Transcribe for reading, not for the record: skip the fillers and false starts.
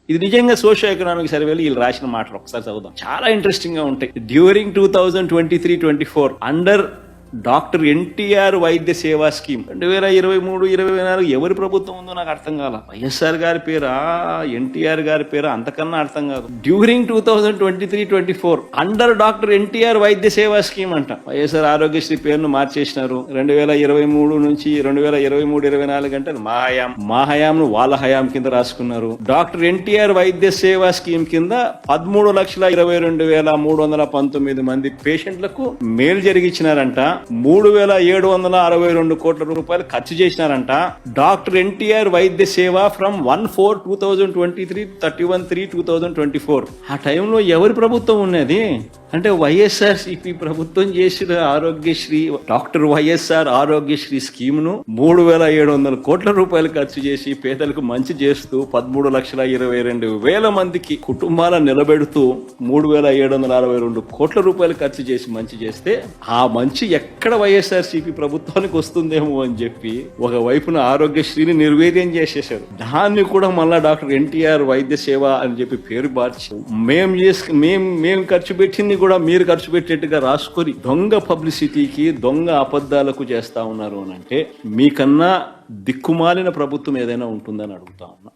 ఇది నిజంగా socio economic సర్వేలు వీళ్ళు రాసిన మాటలు ఒకసారి చదువుదాం, చాలా ఇంట్రెస్టింగ్ గా ఉంటాయి. డ్యూరింగ్ 2023-24 అండర్ డాక్టర్ ఎన్టీఆర్ వైద్య సేవా స్కీమ్ 2023-24 ఎవరి ప్రభుత్వం ఉందో నాకు అర్థం కాల. వైఎస్ఆర్ గారి పేరా, ఎన్టీఆర్ గారి పేరా, అంతకన్నా అర్థం కాదు. డ్యూరింగ్ 2023-24 అండర్ డాక్టర్ ఎన్టీఆర్ వైద్య సేవా స్కీమ్ అంట. వైఎస్ఆర్ ఆరోగ్యశ్రీ పేరును మార్చేసినారు. 2023 నుంచి 2023-24 అంటే మా హయాంను వాళ్ళ హయాం కింద రాసుకున్నారు. డాక్టర్ ఎన్టీఆర్ వైద్య సేవా స్కీమ్ కింద 13,22,319 మంది పేషెంట్లకు మేలు జరిగించినారంట. 3,762 కోట్ల రూపాయలు ఖర్చు చేసినారంట. డాక్టర్ ఎన్టీఆర్ వైద్య సేవ ఫ్రమ్ 1/4/2023 31/3/2024. ఆ టైంలో ఎవరి ప్రభుత్వం ఉన్నది అంటే వైఎస్ఆర్సీపీ ప్రభుత్వం చేసిన Aarogyasri, doctor YSR Aarogyasri scheme ను 3,700 కోట్ల రూపాయలు ఖర్చు చేసి పేదలకు మంచి చేస్తూ 13,22,000 మందికి కుటుంబాలను నిలబెడుతూ 3,762 కోట్ల రూపాయలు ఖర్చు చేసి మంచి చేస్తే ఆ మంచి ఎక్కడ వైఎస్ఆర్సీపీ ప్రభుత్వానికి వస్తుందేమో అని చెప్పి ఒకవైపున ఆరోగ్యశ్రీని నిర్వీర్యం చేసేశారు. దాన్ని కూడా మళ్ళా డాక్టర్ ఎన్టీఆర్ వైద్య సేవ అని చెప్పి పేరు మార్చి మేము ఖర్చు పెట్టింది కూడా మీరు ఖర్చు పెట్టేట్టుగా రాసుకొని దొంగ పబ్లిసిటీకి, దొంగ అబద్ధాలకు చేస్తా ఉన్నారు అని అంటే మీకన్నా దిక్కుమాలిన ప్రభుత్వం ఏదైనా ఉంటుందని అడుగుతా ఉన్నా.